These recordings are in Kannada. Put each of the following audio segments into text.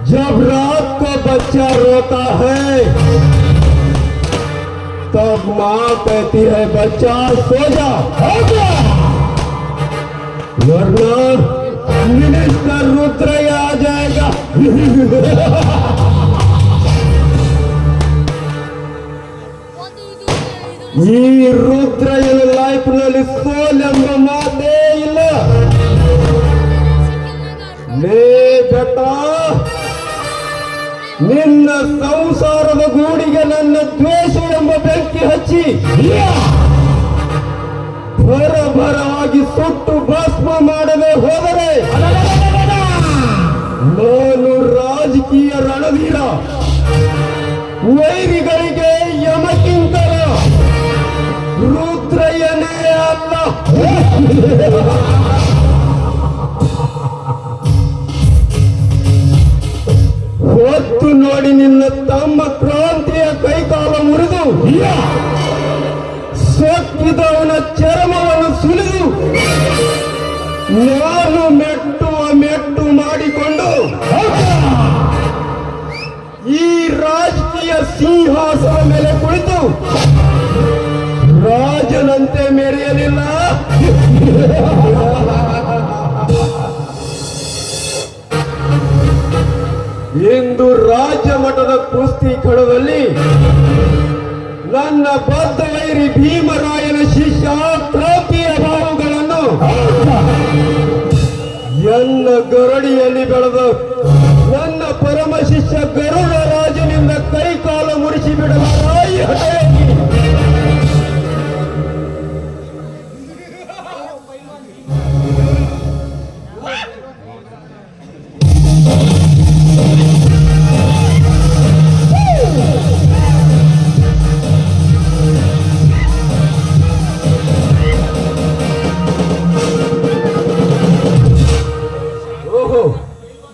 जब रात को बच्चा रोता है तब माँ कहती है बच्चा सो जा, वरना मिनिस्टर रुद्रಯ್ಯ आ जाएगा। ಈ ರುದ್ರಯ್ಯನ ಲೈಫ್ನಲ್ಲಿ ಸೋಲೆಂಬ ಮಾತೇ ಇಲ್ಲ. ಲೇ ಬೆಟ್ಟ, ನಿನ್ನ ಸಂಸಾರದ ಗೂಡಿಗೆ ನನ್ನ ದ್ವೇಷ ಎಂಬ ಬೆಂಕಿ ಹಚ್ಚಿ ಭರಭರವಾಗಿ ಸುಟ್ಟು ಭಸ್ಮ ಮಾಡದೆ ಹೋದರೆ ನಾನು ರಾಜಕೀಯ ರಣವೀರ, ವೈರಿಗಳಿಗೆ ಯಮಕಿಂಕರ, ರುದ್ರಯ್ಯನೇ ಅಲ್ಲ. ಹೊತ್ತು ನೋಡಿ ನಿನ್ನ ತಮ್ಮ ಕ್ರಾಂತಿಯ ಕೈಕಾಲ ಮುರಿದು ಸೊಕ್ಕಿದವನ ಚರ್ಮವನ್ನು ಸುಲಿದು ನಾನು ಮೆಟ್ಟು ಮಾಡಿಕೊಂಡು ಈ ರಾಜಕೀಯ ಸಿಂಹಾಸನ ಮೇಲೆ ಕುಳಿತು ರಾಜನಂತೆ ಮೆರೆಯಲಿಲ್ಲ. ಇಂದು ರಾಜ್ಯ ಮಟ್ಟದ ಕುಸ್ತಿ ಕಣದಲ್ಲಿ ನನ್ನ ಬದ್ಧ ವೈರಿ ಭೀಮರಾಯನ ಶಿಷ್ಯ ಕ್ರಾಂತಿಯ ಬಾಹುಗಳನ್ನು ಎನ್ನ ಗರಡಿಯಲ್ಲಿ ಬೆಳೆದ ನನ್ನ ಪರಮ ಶಿಷ್ಯ ಗರುಡ ರಾಜನಿಂದ ಕೈಕಾಲ ಮುರಿಸಿ ಬಿಡಲಾಯಿ ಹಠೆಯಾಗಿ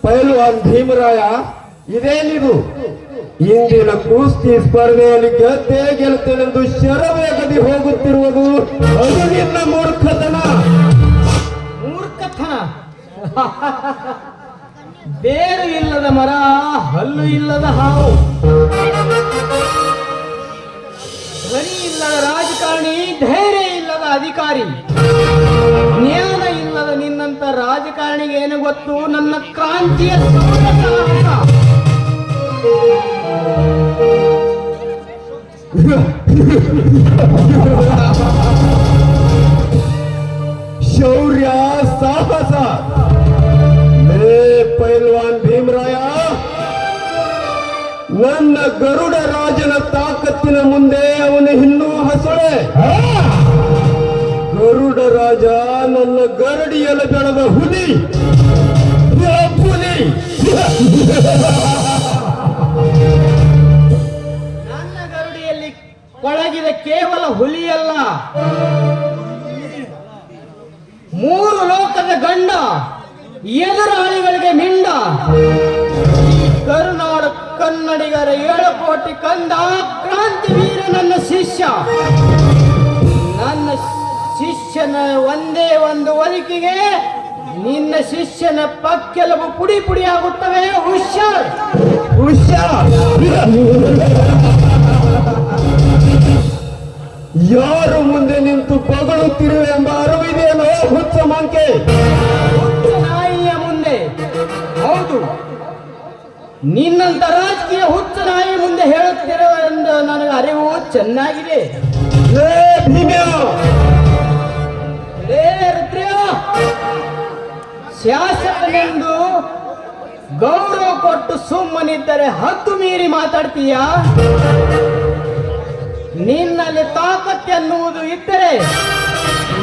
ಪೈಲ್ವಾನ್ ಭೀಮರಾಯ, ಇದೇನಿದು? ಇಂದಿನ ಕುಸ್ತಿ ಸ್ಪರ್ಧೆಯಲ್ಲಿ ಗೆದ್ದೇ ಗೆಲ್ತೇನೆಂದು ಶರವೇಗದಿ ಹೋಗುತ್ತಿರುವುದು ಅದು ನಿನ್ನ ಮೂರ್ಖತನ. ಮೂರ್ಖತನ? ಬೇರು ಇಲ್ಲದ ಮರ, ಹಲ್ಲು ಇಲ್ಲದ ಹಾವು, ಧ್ವನಿ ಇಲ್ಲದ ರಾಜಕಾರಣಿ, ಧೈರ್ಯ ಇಲ್ಲದ ಅಧಿಕಾರಿ, ಜ್ಞಾನ ಇಲ್ಲದ ನಿನ್ನಂತ ರಾಜಕಾರಣಿಗೆ ಏನು ಗೊತ್ತು ನನ್ನ ಕ್ರಾಂತಿಯ ಶೌರ್ಯ ಸಾಹಸ. ಲೇ ಪೈಲ್ವಾನ್ ಭೀಮರಾಯ, ನನ್ನ ಗರುಡ ರಾಜನ ತಾಕತ್ತಿನ ಮುಂದೆ ಅವನು ಇನ್ನೂ ಹಸುಳೆ. ಗರುಡ ರಾಜ ನನ್ನ ಗರಡಿಯಲ್ಲಿ ಬೆಳೆದ ಹುಲಿ. ನನ್ನ ಗರುಡಿಯಲ್ಲಿ ಪಳಗಿದ ಕೇವಲ ಹುಲಿಯಲ್ಲ, ಮೂರು ಲೋಕದ ಗಂಡ, ಎದುರಾಳಿಗಳಿಗೆ ಮಿಂಡ, ಕರುನಾಡು ಕನ್ನಡಿಗರ 7 ಕೋಟಿ ಕಂದ, ಕ್ರಾಂತಿವೀರ ನನ್ನ ಶಿಷ್ಯ. ನನ್ನ ಶಿಷ್ಯನ ಒಂದೇ ಒಂದು ಒಲಿಕೆಗೆ ನಿನ್ನ ಶಿಷ್ಯನ ಪಕ್ಕೆಲವು ಪುಡಿ ಪುಡಿ ಆಗುತ್ತವೆ. ಹುಷಾರ್ ಹುಷಾರ್. ಯಾರು ಮುಂದೆ ನಿಂತು ಪಗಳುತ್ತಿರುವೆ ಎಂಬ ಅರಿವಿದೆಯೋ ಹುಚ್ಚ ಮಂಕೆ? ಹುಚ್ಚ ನಾಯಿಯ ಮುಂದೆ. ಹೌದು, ನಿನ್ನಂತ ರಾಜಕೀಯ ಹುಚ್ಚ ನಾಯಿ ಮುಂದೆ ಹೇಳುತ್ತಿರುವೆಂದು ನನಗೆ ಅರಿವು ಚೆನ್ನಾಗಿದೆ. ಶಾಸಕನೆಂದು ಗೌರವ ಕೊಟ್ಟು ಸುಮ್ಮನಿದ್ದರೆ ಹದ್ದು ಮೀರಿ ಮಾತಾಡ್ತೀಯ. ನಿನ್ನಲ್ಲಿ ತಾಕತ್ತೆನ್ನುವುದು ಇದ್ದರೆ,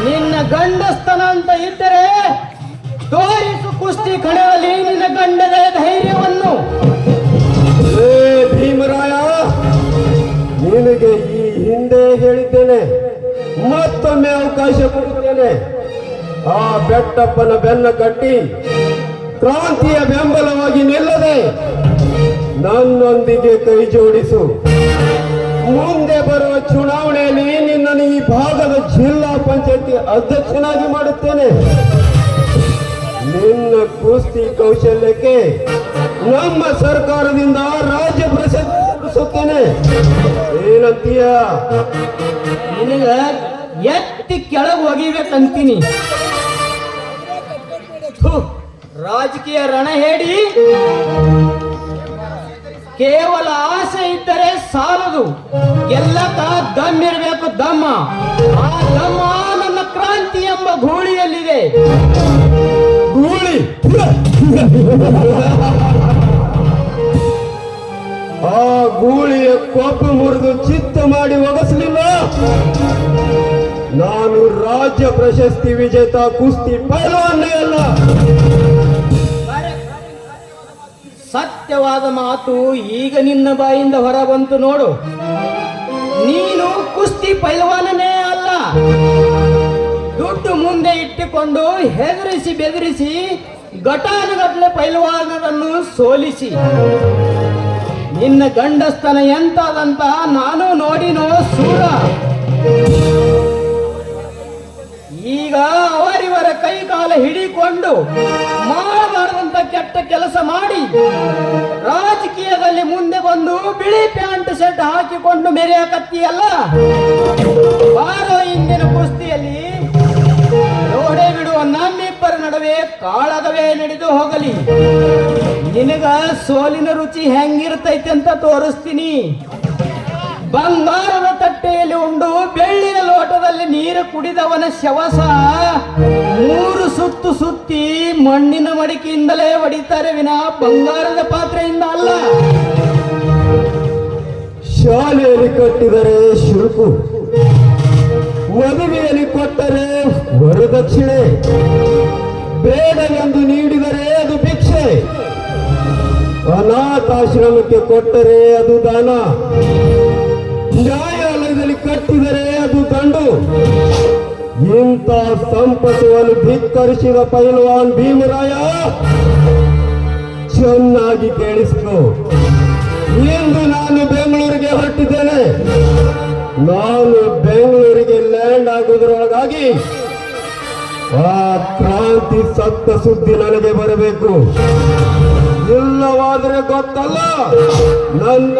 ನಿನ್ನ ಗಂಡಸ್ತನ ಅಂತ ಇದ್ದರೆ ತೋರಿಸು ಕುಸ್ತಿ ಕಣದಲ್ಲಿ ನಿನ್ನ ಗಂಡದ ಧೈರ್ಯವನ್ನು. ಭೀಮರಾಯ, ನಿನಗೆ ಈ ಹಿಂದೆ ಹೇಳಿದ್ದೇನೆ, ಮತ್ತೊಮ್ಮೆ ಅವಕಾಶ ಕೊಡುತ್ತೇನೆ. ಆ ಬೆಟ್ಟಪ್ಪನ ಬೆನ್ನ ಕಟ್ಟಿ ಕ್ರಾಂತಿಯ ಬೆಂಬಲವಾಗಿ ನಿಲ್ಲದೆ ನನ್ನೊಂದಿಗೆ ಕೈ ಜೋಡಿಸು. ಮುಂದೆ ಬರುವ ಚುನಾವಣೆಯಲ್ಲಿ ನಿನ್ನನ್ನು ಈ ಭಾಗದ ಜಿಲ್ಲಾ ಪಂಚಾಯತಿ ಅಧ್ಯಕ್ಷನಾಗಿ ಮಾಡುತ್ತೇನೆ. ನಿನ್ನ ಕುಸ್ತಿ ಕೌಶಲ್ಯಕ್ಕೆ ನಮ್ಮ ಸರ್ಕಾರದಿಂದ ರಾಜ್ಯ ಪ್ರಶಸ್ತಿ ಕೊಡಿಸುತ್ತೇನೆ. ಏನಂತೀಯ? ನಿನಗ ಎತ್ತಿ ಕೆಳಗೆ ಒಗಿಬೇಕಂತೀನಿ. ಥು, ರಾಜಕೀಯ ರಣ ಹೇಳಿ ಕೇವಲ ಆಸೆ ಇದ್ದರೆ ಸಾಲದು, ಗೆಲ್ಲಕ ದಮ್ ಇರಬೇಕು. ದಮ್ಮ, ಆ ದಮ್ಮ ನನ್ನ ಕ್ರಾಂತಿ ಎಂಬ ಗೂಳಿಯಲ್ಲಿದೆ. ಗೂಳಿ? ಆ ಗೂಳಿಯ ಕೊಬ್ಬು ಮುರಿದು ಚಿತ್ತ ಮಾಡಿ ಒಗಸಲಿಲ್ಲ. ನಾನು ರಾಜ್ಯ ಪ್ರಶಸ್ತಿ ವಿಜೇತ ಕುಸ್ತಿ ಪೈಲ್ವಾನೇ ಅಲ್ಲ. ಸತ್ಯವಾದ ಮಾತು ಈಗ ನಿನ್ನ ಬಾಯಿಂದ ಹೊರ ಬಂತು ನೋಡು. ನೀನು ಕುಸ್ತಿ ಪೈಲ್ವಾನನೇ ಅಲ್ಲ. ದುಡ್ಡು ಮುಂದೆ ಇಟ್ಟುಕೊಂಡು ಹೆದರಿಸಿ ಬೆದರಿಸಿ ಘಟಾನುಗಟ್ಲೆ ಪೈಲ್ವಾನರನ್ನು ಸೋಲಿಸಿ ನಿನ್ನ ಗಂಡಸ್ತನ ಎಂತದಂತ ನಾನು ನೋಡಿನೋ ಸೂರ. ಈಗ ಅವರಿವರ ಕೈ ಕಾಲ ಹಿಡಿಕೊಂಡು ಮಾಡಬಾರದಂತ ಕೆಟ್ಟ ಕೆಲಸ ಮಾಡಿ ರಾಜಕೀಯದಲ್ಲಿ ಮುಂದೆ ಬಂದು ಬಿಳಿ ಪ್ಯಾಂಟ್ ಶರ್ಟ್ ಹಾಕಿಕೊಂಡು ಮೆರೆಯಕತ್ತಿಯಲ್ಲ. ಬಾರೋ ಇಂದಿನ ಕುಸ್ತಿಯಲ್ಲಿ ನೋಡೇ ಬಿಡುವ ನಮ್ಮಿಬ್ಬರ ನಡುವೆ ಕಾಳಗವೇ ನಡೆದು ಹೋಗಲಿ. ನಿನಗ ಸೋಲಿನ ರುಚಿ ಹೆಂಗಿರ್ತೈತೆ ಅಂತ ತೋರಿಸ್ತೀನಿ. ಬಂಗಾರದ ತಟ್ಟೆಯಲ್ಲಿ ಉಂಡು ಬೆಳ್ಳಿನ ಲೋಟದಲ್ಲಿ ನೀರು ಕುಡಿದವನ ಶವಸ 3 ಸುತ್ತು ಸುತ್ತಿ ಮಣ್ಣಿನ ಮಡಿಕೆಯಿಂದಲೇ ಹೊಡಿತಾರೆ ವಿನ ಬಂಗಾರದ ಪಾತ್ರೆಯಿಂದ ಅಲ್ಲ. ಶಾಲೆಯಲ್ಲಿ ಕಟ್ಟಿದರೆ ಶುಲ್ಕು, ಮದುವೆಯಲ್ಲಿ ಕೊಟ್ಟರೆ ವರದಕ್ಷಿಣೆ, ಬೇಡ ಎಂದು ನೀಡಿದರೆ ಅದು ಭಿಕ್ಷೆ, ಅನಾಥಾಶ್ರಮಕ್ಕೆ ಕೊಟ್ಟರೆ ಅದು ದಾನ, ನ್ಯಾಯಾಲಯದಲ್ಲಿ ಕಟ್ಟಿದರೆ ಅದು ದಂಡು. ಇಂಥ ಸಂಪತ್ತನ್ನು ಧಿಕ್ಕರಿಸಿದ ಪೈಲ್ವಾನ್ ಭೀಮರಾಯ, ಚೆನ್ನಾಗಿ ಕೇಳಿಸ್ಕೊ. ಇಂದು ನಾನು ಬೆಂಗಳೂರಿಗೆ ಹೊರಟಿದ್ದೇನೆ. ನಾನು ಬೆಂಗಳೂರಿಗೆ ಲ್ಯಾಂಡ್ ಆಗುವುದರೊಳಗಾಗಿ ಆ ಕ್ರಾಂತಿ ಸತ್ತ ಸುದ್ದಿ ನನಗೆ ಬರಬೇಕು. ಇಲ್ಲವಾದರೆ ಗೊತ್ತಲ್ಲ ನನ್ನ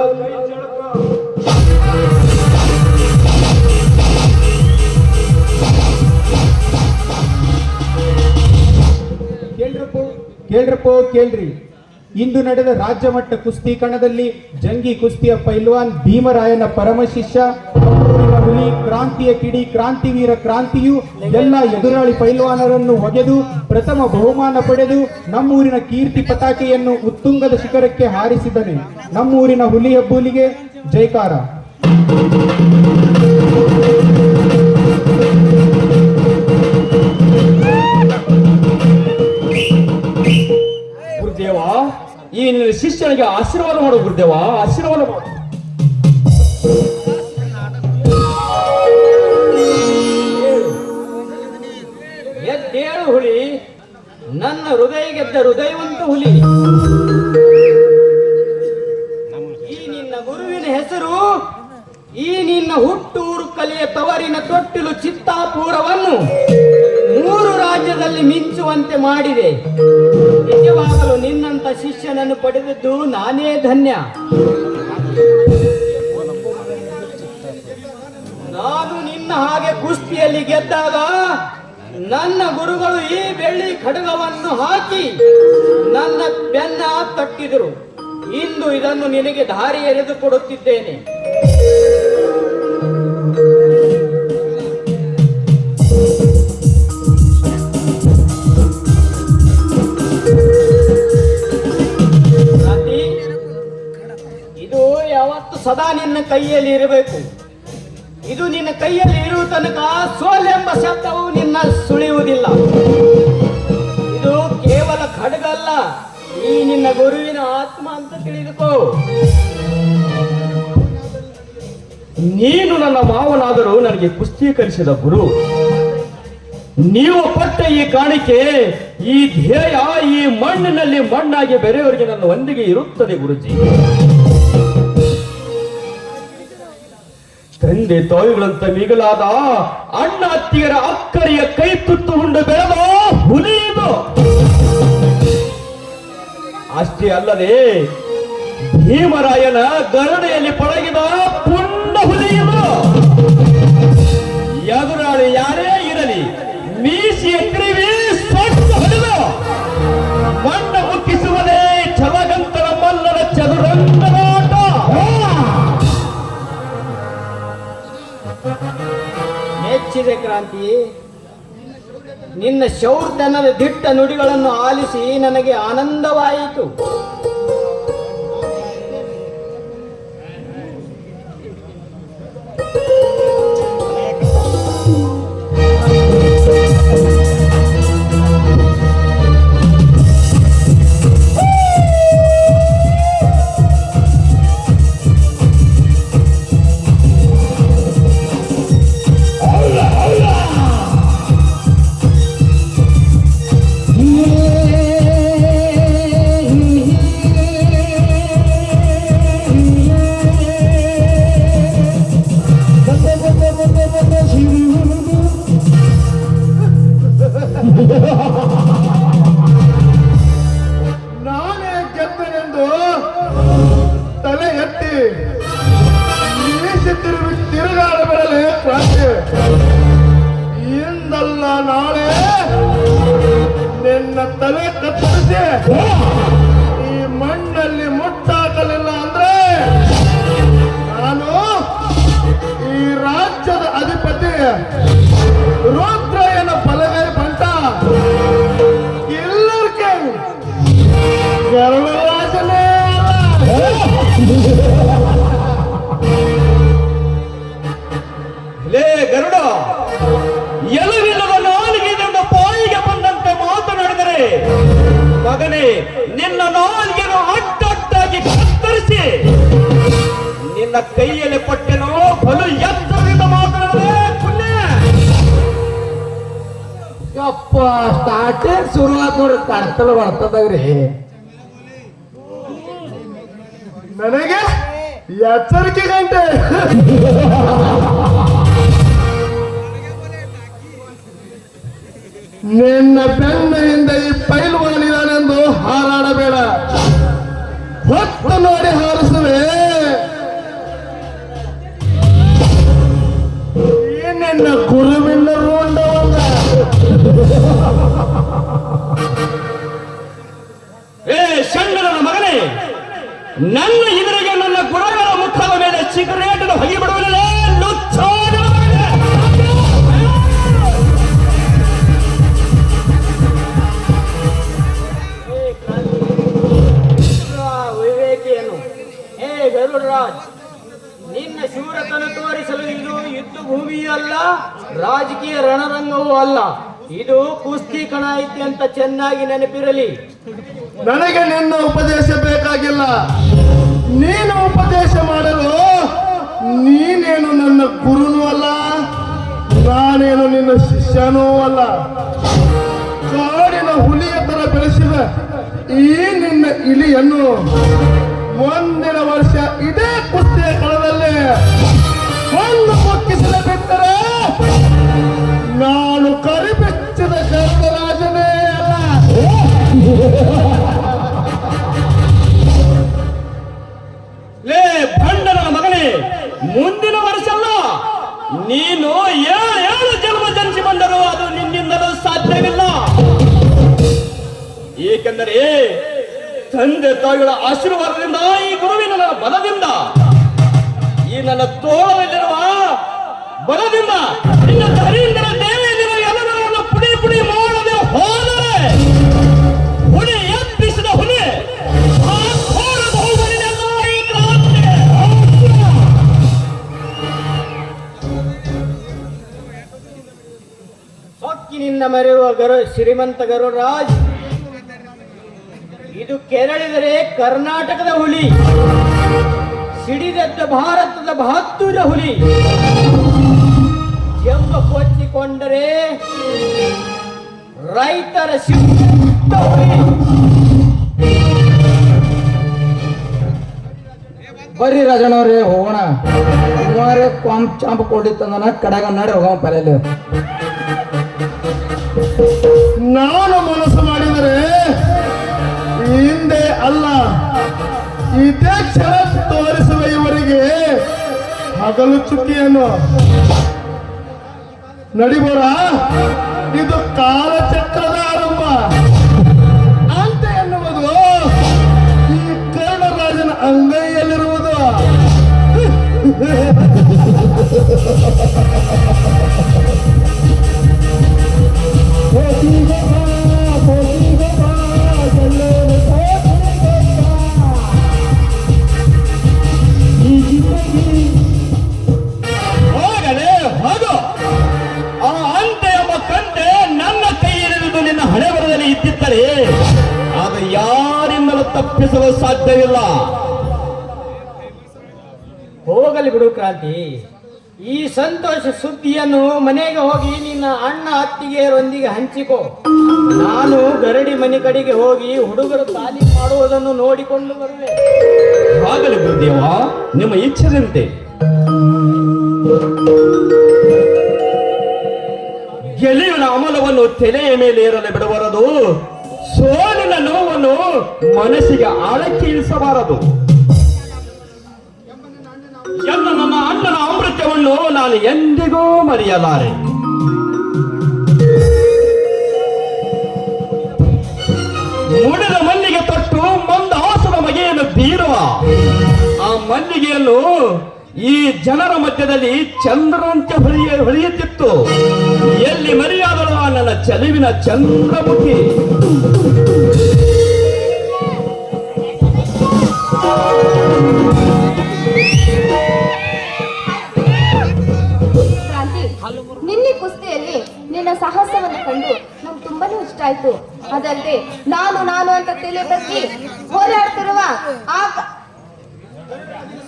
ಕೇಳ್ರಿ. ಇಂದು ನಡೆದ ರಾಜ್ಯ ಮಟ್ಟ ಕುಸ್ತಿ ಕಣದಲ್ಲಿ ಜಂಗಿ ಕುಸ್ತಿಯ ಪೈಲ್ವಾನ್ ಭೀಮರಾಯನ ಪರಮ ಶಿಷ್ಯ, ಹುಲಿ, ಕ್ರಾಂತಿಯ ಕಿಡಿ, ಕ್ರಾಂತಿವೀರ ಕ್ರಾಂತಿಯು ಎಲ್ಲ ಎದುರಾಳಿ ಪೈಲ್ವಾನರನ್ನು ಒಗೆದು ಪ್ರಥಮ ಬಹುಮಾನ ಪಡೆದು ನಮ್ಮೂರಿನ ಕೀರ್ತಿ ಪತಾಕೆಯನ್ನು ಉತ್ತುಂಗದ ಶಿಖರಕ್ಕೆ ಹಾರಿಸಿದನೆ. ನಮ್ಮೂರಿನ ಹುಲಿ ಹೆಬ್ಬುಲಿಗೆ ಜೈಕಾರ. ಗುರುದೇವ, ಈ ನಿನ್ನ ಶಿಷ್ಯನಿಗೆ ಆಶೀರ್ವಾದ ಮಾಡು ಗುರುದೇವ, ಆಶೀರ್ವಾದ ಮಾಡು. ಎದ್ದೇಳು ಹುಲಿ, ನನ್ನ ಹೃದಯ ಗೆದ್ದ ಹೃದಯವಂತ ಹುಲಿ. ಈ ನಿನ್ನ ಗುರುವಿನ ಹೆಸರು, ಈ ನಿನ್ನ ಹುಟ್ಟೂರು ಕಲಿಯ ತವರಿನ ತೊಟ್ಟಿಲು ಚಿತ್ತಾಪುರವನ್ನು 3 ರಾಜ್ಯದಲ್ಲಿ ಮಿಂಚುವಂತೆ ಮಾಡಿದೆ. ನಿಜವಾಗಲು ನಿನ್ನಂತ ಶಿಷ್ಯನನ್ನು ಪಡೆದದ್ದು ನಾನೇ ಧನ್ಯ. ನಾನು ನಿನ್ನ ಹಾಗೆ ಕುಸ್ತಿಯಲ್ಲಿ ಗೆದ್ದಾಗ ನನ್ನ ಗುರುಗಳು ಈ ಬೆಳ್ಳಿ ಖಡ್ಗವನ್ನು ಹಾಕಿ ನನ್ನ ಬೆನ್ನ ತಟ್ಟಿದರು. ಇಂದು ಇದನ್ನು ನಿನಗೆ ದಾರಿ ಎರೆದು ಕೊಡುತ್ತಿದ್ದೇನೆ. ಇದು ಯಾವತ್ತು ಸದಾ ನಿನ್ನ ಕೈಯಲ್ಲಿ ಇರಬೇಕು. ಇದು ನಿನ್ನ ಕೈಯಲ್ಲಿ ಇರುವ ತನಕ ಸೋಲೆಂಬ ಶಬ್ದವು ನಿನ್ನ ಸುಳಿಯುವುದಿಲ್ಲ. ಇದು ಕೇವಲ ಖಡ್ಗಲ್ಲ, ಈ ನಿನ್ನ ಗುರುವಿನ ಆತ್ಮ ಅಂತ ತಿಳಿದುಕೋ. ನೀನು ನನ್ನ ಮಾವನಾದರೂ ನನಗೆ ಕುಸ್ತಿ ಕಲಿಸಿದ ಗುರು. ನೀವು ಪಟ್ಟ ಈ ಕಾಣಿಕೆ, ಈ ಧ್ಯೇಯ ಈ ಮಣ್ಣಿನಲ್ಲಿ ಮಣ್ಣಾಗಿ ಬೇರೆಯವರಿಗೆ ನನ್ನ ಒಂದಿಗೆ ಇರುತ್ತದೆ ಗುರುಜಿ. ತಂದೆ ತಾಯಿಗಳಂತ ಮಿಗಿಲಾದ ಅಣ್ಣ ಅತ್ತಿಯರ ಅಕ್ಕರಿಯ ಕೈ ತುತ್ತು ಉಂಡು ಬೆಳೆದ ಹುಲಿ ಇದು. ಅಷ್ಟೇ ಅಲ್ಲದೆ ಭೀಮರಾಯನ ಗರುಡೆಯಲ್ಲಿ ಪಳಗಿದ ಪುಂಡ ಹುಲಿ ಇದು. ಎದುರಾಳಿ ಯಾರೇ ಇರಲಿ ಮೀಸಿಯ ಕ್ರಿವಿ ಸೊಟ್ಟು ಹೊಡೆದು ಮಣ್ಣ ಮುಕ್ಕಿಸುವುದೇ ಛಲಗಂತರ ಮಲ್ಲರ ಚದುರಂಗದ ಆಟ. ಮೆಚ್ಚಿದೆ ಕ್ರಾಂತಿ. ನಿನ್ನ ಶೌರ್ಯನದ ದಿಟ್ಟ ನುಡಿಗಳನ್ನು ಆಲಿಸಿ ನನಗೆ ಆನಂದವಾಯಿತು. ನಾನೇ ಗೆದ್ದನೆಂದು ತಲೆ ಎತ್ತಿ ಮೀಸಿ ತಿರುಗಾಡಬೇಡಲೇ ಕ್ರಾಂತಿ. ಇಂದಲ್ಲ ನಾಳೆ ನಿನ್ನ ತಲೆ ಕತ್ತರಿಸಿ ಈ ಮಣ್ಣಲ್ಲಿ ಮುಟ್ಟಾಕಲಿಲ್ಲ ಅಂದ್ರೆ ನಾನು ಈ ರಾಜ್ಯದ ಅಧಿಪತಿ ರುದ್ರಯ್ಯನ ಬಲಗೈ ಬಂಟ ಎಲ್ಲರಿಗೆ ಗರುಡರಾಜನೇ ಲೇ ಗರುಡ, ಎಲುವಿಲ್ಲದ ನಾಲಿಗೆ ನನ್ನ ಬಾಯಿಗೆ ಬಂದಂತೆ ಮಾತನಾಡಿದರೆ ಮಗನೇ ನಿನ್ನ ನಾಲಿಗೆಯನ್ನು ಅಡ್ಡಡ್ಡಾಗಿ ಕತ್ತರಿಸಿ ನಿನ್ನ ಕೈಯಲ್ಲಿ ಪಟ್ಟೆನೋ ಬಲು ಎತ್ತರದಿಂದ ಮಾತನಾಡದೆ ಪುಣ್ಯ. ಯಪ್ಪ ಸ್ಟಾರ್ಟಿಂಗ್ ಶುರುವಾತ್ ನೋಡಿ ಕಡ್ತಲು ಬರ್ತದ್ರಿ. ನನಗೆ ಎಚ್ಚರಿಕೆ ಗಂಟೆ. ನಿನ್ನ ಬೆನ್ನಿಂದ ಈ ಪೈಲ್ವಾನಿದಾನೆಂದು ಹಾರಾಡಬೇಡ. ಹೊತ್ತು ನೋಡಿ ಹಾರಿಸುವೆ. ಈ ನಿನ್ನ ಗುರುವಿನ ರೋಂಡವಲ್ಲ. ಏ ಷಂಡನ ಮಗನೇ, ನನ್ನ ಎದುರಿಗೆ ನನ್ನ ಗುರುಗಳ ಮುಖದ ಮೇಲೆ ಸಿಗರೇಟ್ ಹೊಗೆ ಬಿಡುವುದಿಲ್ಲ. ವಿವೇಕಿಯನ್ನು ಗರುಡರಾಜ್, ನಿನ್ನ ಶೂರತನ ತೋರಿಸಲು ಇದು ಯುದ್ಧ ಭೂಮಿಯೂ ಅಲ್ಲ, ರಾಜಕೀಯ ರಣರಂಗವೂ ಅಲ್ಲ. ಇದು ಕುಸ್ತಿ ಕಣ ಐತಿ ಅಂತ ಚೆನ್ನಾಗಿ ನೆನಪಿರಲಿ. ನನಗೆ ನಿನ್ನ ಉಪದೇಶ ಬೇಕಾಗಿಲ್ಲ. ನೀನು ಉಪದೇಶ ಮಾಡಲು ನೀನೇನು ನನ್ನ ಗುರುನೂ ಅಲ್ಲ, ನಾನೇನು ನಿನ್ನ ಶಿಷ್ಯನೂ ಅಲ್ಲ. ಕಾಡಿನ ಹುಲಿಯ ತರ ಬೆಳೆಸಿದ ಈ ನಿನ್ನ ಇಲಿಯನ್ನು ಮುಂದಿನ ವರ್ಷ ಇದೇ ಕುಸ್ತಿಯ ಕಳದಲ್ಲಿ ಒಂದು ಮುಕ್ಕಿಸಲು ಬಿಟ್ಟರೆ ನಾನು ಕರಿಬೆಚ್ಚಿದ ಗರುಡರಾಜನೇ ಅಲ್ಲ. ಲೇ ಭಂಡನ ಮಗನೇ, ಮುಂದಿನ ವರ್ಷ ಅಲ್ಲ, ನೀನು ಏಳು ಜನ್ಮ ಜನಿಸಿ ಬಂದರೂ ಅದು ನಿನ್ನಿಂದಲೂ ಸಾಧ್ಯವಿಲ್ಲ. ಏಕೆಂದರೆ ತಂದೆ ತಾಯಿಗಳ ಆಶೀರ್ವಾದದಿಂದ, ಈ ಗುರುವಿನ ಬಲದಿಂದ, ಈ ನನ್ನ ತೋಳದಲ್ಲಿರುವ ಬಲದಿಂದ, ನಿನ್ನ ಧರೀಂದ್ರ ದೇವೇಂದ್ರ ಎಲ್ಲರನ್ನು ಪುಡಿ ಪುಡಿ ಮಾಡದೆ ಹೋದರೆ ಹುಲಿ ಎಬ್ಬಿಸಿದ ಹುಲಿ ಆ ಘೋರ ಬಹುಬಲಿನೆಲ್ಲ ಈ ಕ್ರಾಂತಿ. ಸೊಕ್ಕಿನಿಂದ ಮೆರೆಯುವ ಶ್ರೀಮಂತ ಗರುಡರಾಜ್, ಇದು ಕೆರಳಿದರೆ ಕರ್ನಾಟಕದ ಹುಲಿ, ಸಿಡಿದೆದ್ದ ಭಾರತದ ಬಹದ್ದೂರ ಹುಲಿ. ಎಂಬ ಕೊಚ್ಚಿಕೊಂಡರೆ ರೈತರ ಸಿದ್ಧ ಹುಲಿ. ಬರ್ರಿ ರಾಜಣ್ಣವ್ರೆ ಹೋಗೋಣ ಸುಮಾರು ಕೊಂಪ್ ಚಾಂಪ್ ಕೊಡಿತ್ತಂದನ ಕಡೆಗ ನಡಿ ಹೋಗೋಣ ಪರಲ್ಲ ನಾನು ಮನಸ್ಸು ಮಾಡಿದರೆ ಹಿಂದೆ ಅಲ್ಲ ಇದೇ ಕ್ಷಣ ತೋರಿಸುವ ಇವರಿಗೆ ಹಗಲು ಚುಕ್ಕಿಯನ್ನು ನಡಿಬೋರ ಇದು ಕಾಲಚಕ್ರದ ಆರಂಭ ಅಂತ ಎನ್ನುವುದು ಈ ಕರ್ಣರಾಜನ ಅಂಗೈಯಲ್ಲಿರುವುದು ಹೋಗಲೇ ಹೋಗು ಆ ಅಂತೆ ಎಂಬ ಕಂತೆ ನನ್ನ ಕೈಯಲ್ಲಿರುವುದು ನಿನ್ನ ಹಣೆ ಬರದಲ್ಲಿ ಇದ್ದಿದ್ದರೆ ಅದು ಯಾರಿಂದಲೂ ತಪ್ಪಿಸಲು ಸಾಧ್ಯವಿಲ್ಲ. ಹೋಗಲಿ ಬಿಡು ಕ್ರಾಂತಿ. ಈ ಸಂತೋಷ ಸುದ್ದಿಯನ್ನು ಮನೆಗೆ ಹೋಗಿ ನಿನ್ನ ಅಣ್ಣ ಅತ್ತಿಗೆಯರೊಂದಿಗೆ ಹಂಚಿಕೋ. ನಾನು ಗರಡಿ ಮನೆ ಕಡೆಗೆ ಹೋಗಿ ಹುಡುಗರು ತಾಲೀಮು ಮಾಡುವುದನ್ನು ನೋಡಿಕೊಂಡು ಬರುವೆ. ಆಗಲಿ ಗುರುದೇವ, ನಿಮ್ಮ ಇಚ್ಛೆದಂತೆ. ಗೆಲುವಿನ ಅಮಲವನ್ನು ತಲೆಯ ಮೇಲೆ ಏರಲು ಬಿಡಬಾರದು, ಸೋಲಿನ ನೋವನ್ನು ಮನಸ್ಸಿಗೆ ಆಳಕ್ಕೆ ಇಳಿಸಬಾರದು. ನನ್ನ ಅಣ್ಣನ ಅಮೃತವನ್ನು ನಾನು ಎಂದಿಗೂ ಮರೆಯಲಾರೆ. ಮುಡಿದ ಮಲ್ಲಿಗೆ ತೊಟ್ಟು ಮಂದಹಾಸದ ಬಗೆಯನ್ನು ಬೀರುವ ಆ ಮಲ್ಲಿಗೆಯನ್ನು ಈ ಜನರ ಮಧ್ಯದಲ್ಲಿ ಚಂದ್ರನಂತೆ ಹೊಳೆಯುತ್ತಿತ್ತು. ಎಲ್ಲಿ ಮರೆಯಾದಳು ಆ ನನ್ನ ಚೆಲುವಿನ ಚಂದ್ರಮುಖಿ. ಕ್ರಾಂತಿ, ನಿನ್ನೆ ಕುಸ್ತಿಯಲ್ಲಿ ನಿನ್ನ ಸಾಹಸವನ್ನು ಕಂಡು ನಂಗೆ ತುಂಬಾನೇ ಇಷ್ಟ ಆಯ್ತು. ಅದಲ್ಲದೆ ನಾನು ನಾನು ಅಂತ ತಲೆ ಬಗ್ಗಿ ಹೋರಾಡ್ತಿರುವ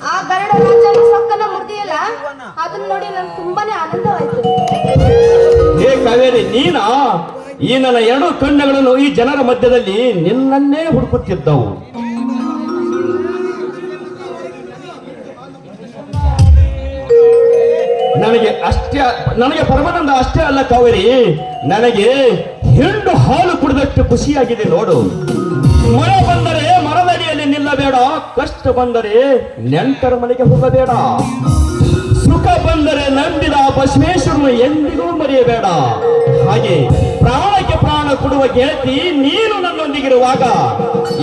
ಆ ಗರಡ ರಾಜನ ಸೊಕ್ಕನ ಮುರಿದಿಯಲ್ಲ, ಅದನ್ನ ನೋಡಿ ನಂಗೆ ತುಂಬಾನೇ ಆನಂದವಾಯ್ತು. ಹೇ ಕಾವೇರಿ, ನೀನಾ? ಈ ನನ್ನ ಎರಡು ಕಣ್ಣುಗಳನ್ನು ಈ ಜನರ ಮಧ್ಯದಲ್ಲಿ ನಿನ್ನನ್ನೇ ಹುಡುಕುತ್ತಿದ್ದವು. ನನಗೆ ಪರಮಾನಂದ ಅಷ್ಟೇ ಅಲ್ಲ ಕಾವೇರಿ, ನನಗೆ ಹಿಂಡು ಹಾಲು ಕುಡಿದಷ್ಟು ಖುಷಿಯಾಗಿದೆ ನೋಡು. ಮಳೆ ಬಂದರೆ ಮರದಡಿಯಲ್ಲಿ ನಿಲ್ಲಬೇಡ, ಕಷ್ಟ ಬಂದರೆ ನೆಂಟರ ಮನೆಗೆ ಹೋಗಬೇಡ, ಸುಖ ಬಂದರೆ ನಂಬಿದ ಬಸವೇಶ್ವರನು ಎಂದಿಗೂ ಮರೆಯಬೇಡ. ಹಾಗೆ ಪ್ರಾಣಕ್ಕೆ ಪ್ರಾಣ ಕೊಡುವ ಗೆಳತಿ ನೀನು ನನ್ನೊಂದಿಗಿರುವಾಗ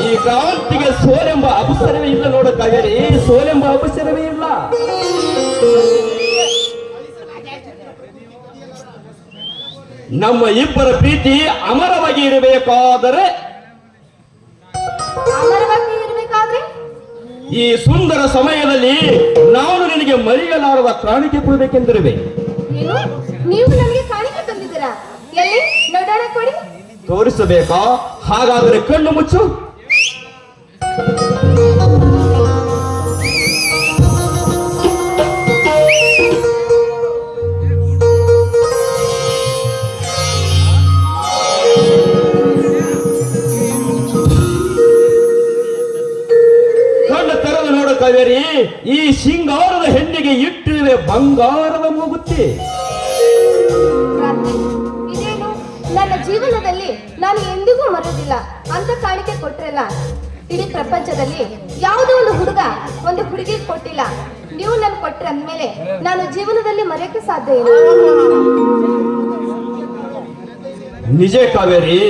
ಈ ಕ್ರಾಂತಿಗೆ ಸೋಲೆಂಬ ಅಪಸರವೇ ಇಲ್ಲ ನೋಡು ಕಾವೇರಿ, ಸೋಲೆಂಬ ಅಪಸರವೇ ಇಲ್ಲ. ನಮ್ಮ ಇಬ್ಬರ ಪ್ರೀತಿ ಅಮರವಾಗಿ ಇರಬೇಕಾದರೆ ಈ ಸುಂದರ ಸಮಯದಲ್ಲಿ ನಾನು ನಿನಗೆ ಮರೆಯಲಾರದ ಕಾಣಿಕೆ ಕೊಡಬೇಕೆಂದಿರುವೆ. ನೀವು ನನಗೆ ಕಾಣಿಕೆ ತಂದಿದ್ದೀರಾ? ಎಲ್ಲಿ ನೋಡೋಣ, ಕೊಡಿ. ತೋರಿಸಬೇಕಾ? ಹಾಗಾದರೆ ಕಣ್ಣು ಮುಚ್ಚು. ಕಾವೇರಿ, ಈ ಸಿಂಗಾರದ ಹೆಣ್ಣಿಗೆ ಇಟ್ಟಿರುವೆ ಬಂಗಾರದ ಮೂಗುತ್ತಿ. ಇದೇನು, ನನ್ನ ಜೀವನದಲ್ಲಿ ನಾನು ಎಂದಿಗೂ ಮರೆಯೋದಿಲ್ಲ ಅಂತ ಕಾಣಿಕೆ ಕೊಟ್ರಲ್ಲ. ಇಡೀ ಪ್ರಪಂಚದಲ್ಲಿ ಯಾವುದೋ ಒಂದು ಹುಡುಗ ಒಂದು ಹುಡುಗಿಗೆ ಕೊಟ್ಟಿಲ್ಲ, ನೀವು ನನ್ ಕೊಟ್ರೆ ಅಂದ್ಮೇಲೆ ನಾನು ಜೀವನದಲ್ಲಿ ಮರೆಯೋಕೆ ಸಾಧ್ಯ ಇಲ್ಲ. ನಿಜ ಕಾವೇರಿ,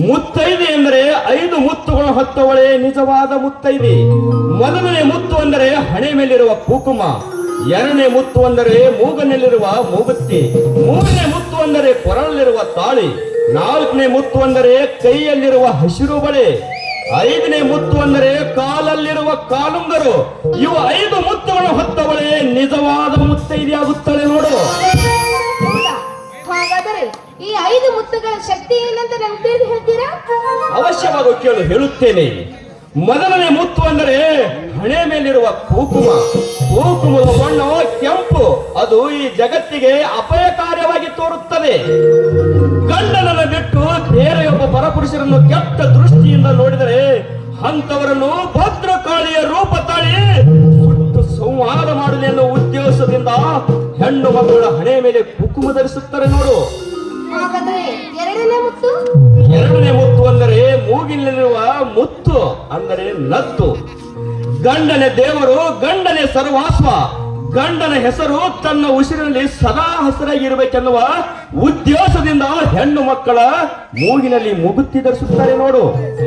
ಮುತ್ತೈದೆ ಎಂದರೆ 5 ಮುತ್ತುಗಳು ಹತ್ತವಳೆ ನಿಜವಾದ ಮುತ್ತೈದೆ. ಮೊದಲನೇ ಮುತ್ತು ಅಂದರೆ ಹಣೆ ಮೇಲಿರುವ ಕುಂಕುಮ, ಎರಡನೇ ಮುತ್ತು ಅಂದರೆ ಮೂಗನಲ್ಲಿರುವ ಮೂಗುತ್ತಿ, ಮೂರನೇ ಮುತ್ತು ಅಂದರೆ ಕೊರಳಲ್ಲಿರುವ ತಾಳಿ, ನಾಲ್ಕನೇ ಮುತ್ತು ಅಂದರೆ ಕೈಯಲ್ಲಿರುವ ಹಸಿರು ಬಳೆ, 5ನೇ ಮುತ್ತು ಅಂದರೆ ಕಾಲಲ್ಲಿರುವ ಕಾಲುಂಗರು. ಇವು 5 ಮುತ್ತುಗಳು ಹೊತ್ತವಳೆ ನಿಜವಾದ ಮುತ್ತೈದೆ ಆಗುತ್ತಾಳೆ ನೋಡು. ಹಾಗಾದರೆ ಈ 5 ಮುತ್ತುಗಳ ಶಕ್ತಿ ಏನಂತ ನಮ್ಗೆ ತಿಳಿದು ಹೇಳ್ತೀರಾ? ಅವಶ್ಯವಾಗಿ ಕೇಳು, ಹೇಳುತ್ತೇನೆ. ಮೊದಲನೇ ಮುತ್ತು ಅಂದರೆ ಹಣೆ ಮೇಲಿರುವ ಕುಂಕುಮ. ಕುಂಕುಮದ ಬಣ್ಣ ಕೆಂಪು, ಅದು ಈ ಜಗತ್ತಿಗೆ ಅಪಾಯಕಾರಿಯಾಗಿ ತೋರುತ್ತದೆ. ಗಂಡನನ್ನು ಬಿಟ್ಟು ಬೇರೆಯೊಬ್ಬ ಪರಪುರುಷರನ್ನು ಕೆಟ್ಟ ದೃಷ್ಟಿಯಿಂದ ನೋಡಿದರೆ ಅಂತವರನ್ನು ಭದ್ರಕಾಳಿಯ ರೂಪ ತಾಳಿ ಸಂವಾದ ಮಾಡಲಿ ಎನ್ನುವ ಉದ್ದೇಶದಿಂದ ಹೆಣ್ಣು ಮಕ್ಕಳ ಹಣೆ ಮೇಲೆ ಕುಂಕುಮ ಧರಿಸುತ್ತಾರೆ ನೋಡು. ಹಾಗಾದ್ರೆ ಎರಡನೇ ಮುತ್ತು ಎರಡನೇ ಮುತ್ತು ಅಂದರೆ ಮೂಗಿನಲ್ಲಿರುವ ಮುತ್ತು ಅಂದರೆ ನತ್ತು. ಗಂಡನೇ ದೇವರು, ಗಂಡನೇ ಸರ್ವಾಸ್ವ, ಗಂಡನ ಹೆಸರು ತನ್ನ ಉಸಿರಿನಲ್ಲಿ ಸದಾ ಹಸಿರಾಗಿರಬೇಕೆನ್ನುವ ಉದ್ದೇಶದಿಂದ ಹೆಣ್ಣು ಮಕ್ಕಳ ಮೂಗಿನಲ್ಲಿ ಮುಗುತ್ತಿ ಧರಿಸುತ್ತಾರೆ ನೋಡು.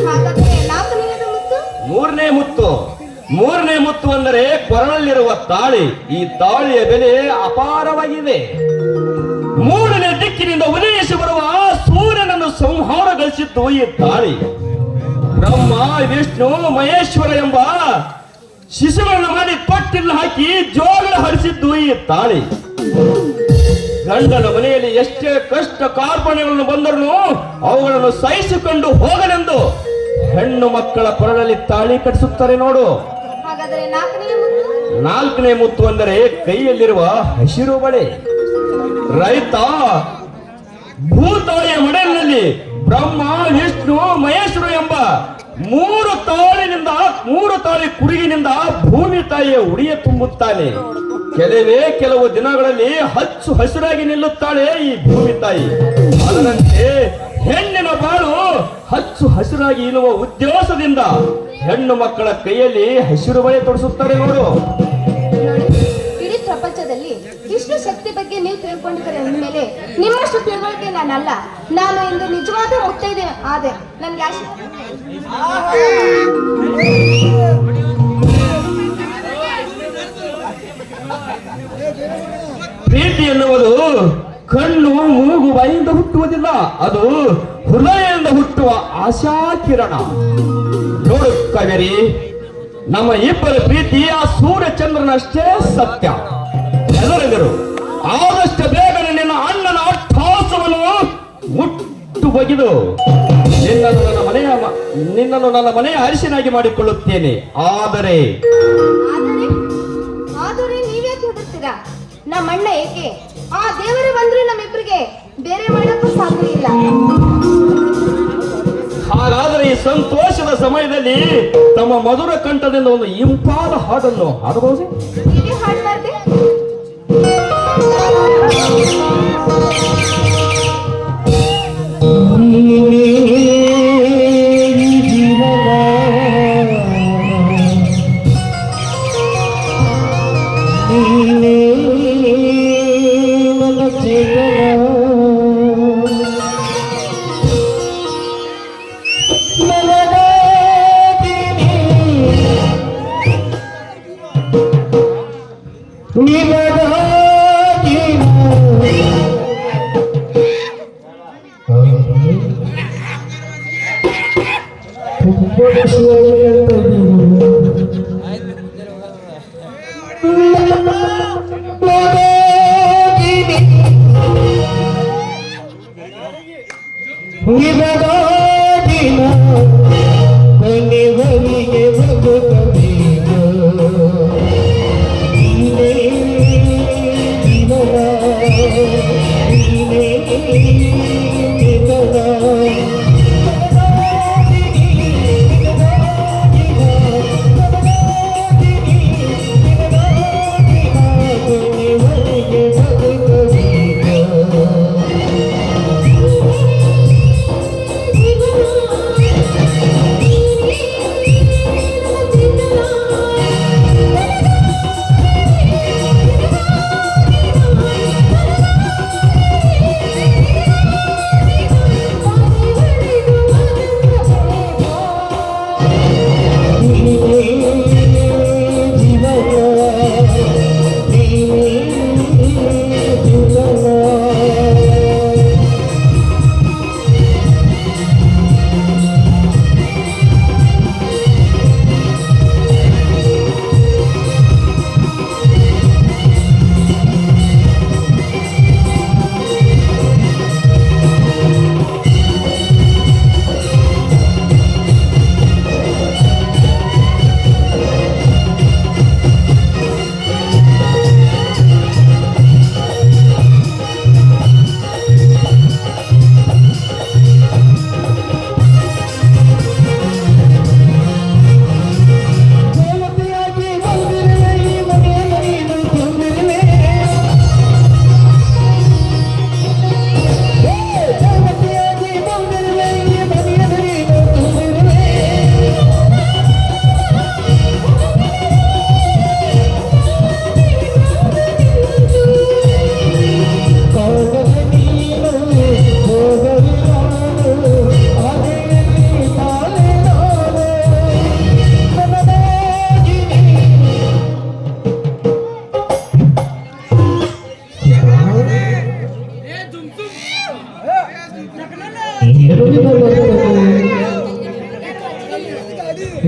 ಹಾಗಾದ್ರೆ ನಾಲ್ಕನೆಯದು ಮುತ್ತು ಮೂರನೇ ಮುತ್ತು ಅಂದರೆ ಕೊರಳಲ್ಲಿರುವ ತಾಳಿ. ಈ ತಾಳಿಯ ಬೆಲೆ ಅಪಾರವಾಗಿದೆ. ಮೂರನೇ ದಿಕ್ಕಿನಿಂದ ಉದಯಿಸಿ ಬರುವ ಸೂರ್ಯನನ್ನು ಸಂಹಾರಗೊಳಿಸಿದ್ದು ಈ ತಾಳಿ. ಬ್ರಹ್ಮ, ವಿಷ್ಣು, ಮಹೇಶ್ವರ ಎಂಬ ಶಿಶುಗಳನ್ನು ಮಾಡಿ ತೊಟ್ಟಿಲ್ಲ ಹಾಕಿ ಜೋಗಳ ಹರಿಸಿದ್ದು ಈ ತಾಳಿ. ಗಂಡನ ಮನೆಯಲ್ಲಿ ಎಷ್ಟೇ ಕಷ್ಟ ಕಾರ್ಪಣ್ಯಗಳನ್ನು ಬಂದರೂ ಅವುಗಳನ್ನು ಸಹಿಸಿಕೊಂಡು ಹೋಗಲೆಂದು ಹೆಣ್ಣು ಮಕ್ಕಳ ಕೊರಳಲ್ಲಿ ತಾಳಿ ಕಟ್ಟಿಸುತ್ತಾರೆ ನೋಡು. ಹಾಗಾದ್ರೆ ನಾಲ್ಕನೆಯ ಮುತ್ತು ಅಂದರೆ ಕೈಯಲ್ಲಿರುವ ಹಸಿರು ಬಳೆ. ರೈತ ಭೂತಾಯಿಯ ಮನೆಯಲ್ಲಿ ಬ್ರಹ್ಮ, ವಿಷ್ಣು, ಮಹೇಶ್ವರ ಎಂಬ ಮೂರು ತಾಳಿ ಕುರುಗಿನಿಂದ ಭೂಮಿ ತಾಯಿಯ ಉಡಿಯ ತುಂಬುತ್ತಾನೆ. ಕೆಲವು ದಿನಗಳಲ್ಲಿ ಹಚ್ಚು ಹಸಿರಾಗಿ ನಿಲ್ಲುತ್ತಾಳೆ ಈ ಭೂಮಿ ತಾಯಿ. ಅದರಂತೆ ಹೆಣ್ಣಿನ ಬಾಳು ಹಚ್ಚು ಹಸಿರಾಗಿ ಇರುವ ಉದ್ದೇಶದಿಂದ ಹೆಣ್ಣು ಮಕ್ಕಳ ಕೈಯಲ್ಲಿ ಹಸಿರು ಬಳೆ ತೊಡಿಸುತ್ತಾರೆ ನೋಡು. ಇಡೀ ಪ್ರಪಂಚದಲ್ಲಿ ಇಷ್ಟು ಶಕ್ತಿ ಬಗ್ಗೆ ನೀವು ತಿಳ್ಕೊಂಡಿದ್ದೀರ ಅಂದಮೇಲೆ ನಿಮ್ಮಷ್ಟು ತಿಳುವಳಿಕೆ ನಾನಲ್ಲ. ನಾನು ಇಂದು ನಿಜವಾದ ಮುತ್ತೈದೆ ಆದೆ. ನನ್ಗೆ ಪ್ರೀತಿ ಎನ್ನುವುದು ಕಣ್ಣು, ಮೂಗು, ಬಾಯಿಂದ ಹುಟ್ಟುವುದಿಲ್ಲ. ಅದು ಹೃದಯದಿಂದ ಹುಟ್ಟುವ ಆಶಾ ಕಿರಣ. ನೋಡು ಕಾವೇರಿ, ನಮ್ಮ ಇಬ್ಬರ ಪ್ರೀತಿ ಆ ಸೂರ್ಯ ಚಂದ್ರನಷ್ಟೇ ಸತ್ಯ. ಹೆದರಿದರು ಆದಷ್ಟು ಬೇಗನೆ ನಿನ್ನ ಅಣ್ಣನ ಅಟ್ಟಹಾಸವನ್ನು ಮುಟ್ಟು ಬಗೆದು ನಿನ್ನನ್ನು ನನ್ನ ಮನೆಯ ಅರಿಶಿನಾಗಿ ಮಾಡಿಕೊಳ್ಳುತ್ತೇನೆ. ಆದರೆ ನೀವೇ ಹೆದರ್ತೀರಾ? ನಮ್ಮ ಅಣ್ಣ ಏಕೆ? ಆ ದೇವರು ಬಂದ್ರು ನಮ್ಮಿಬ್ಬರಿಗೆ ಬೇರೆ ಮಾಡಕ್ಕೂ ಸಾಧ್ಯ ಇಲ್ಲ. ಹಾಗಾದರೆ ಈ ಸಂತೋಷದ ಸಮಯದಲ್ಲಿ ತಮ್ಮ ಮಧುರ ಕಂಠದಿಂದ ಒಂದು ಇಂಪಾದ ಹಾಡನ್ನು ಹಾಡಬಹುದು. ನೀವೇ ಹಾಡ್ಬಾರ್ದೆ?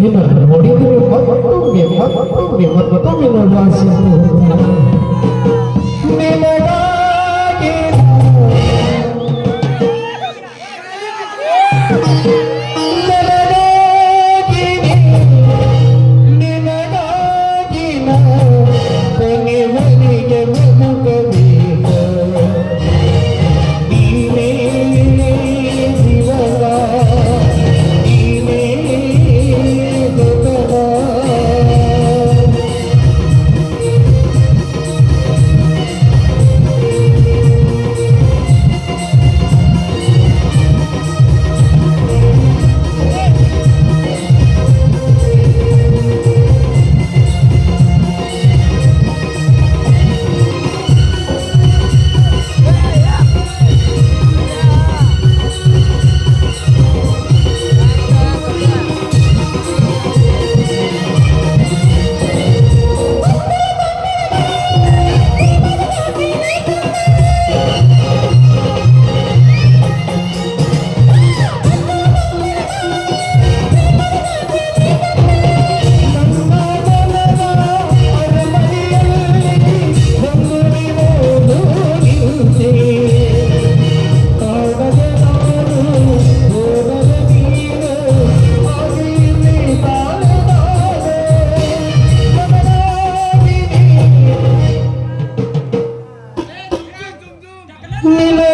ನಿನ್ನನ್ನು ನೋಡಿದರೆ ಮತ್ತೊಮ್ಮೆ ಮತ್ತೊಮ್ಮೆ ಮತ್ತೊಮ್ಮೆ ನೋಡುವ ಆಸೆ ನಿನಗಾಗಿ ನಿನಗಾಗಿ ಕೊನೆವರೆಗೆ ಬದುಕಬೇಕು ನೀನೇ ಜೀವನ ನೀನೇ ಜಗವ ನೀನು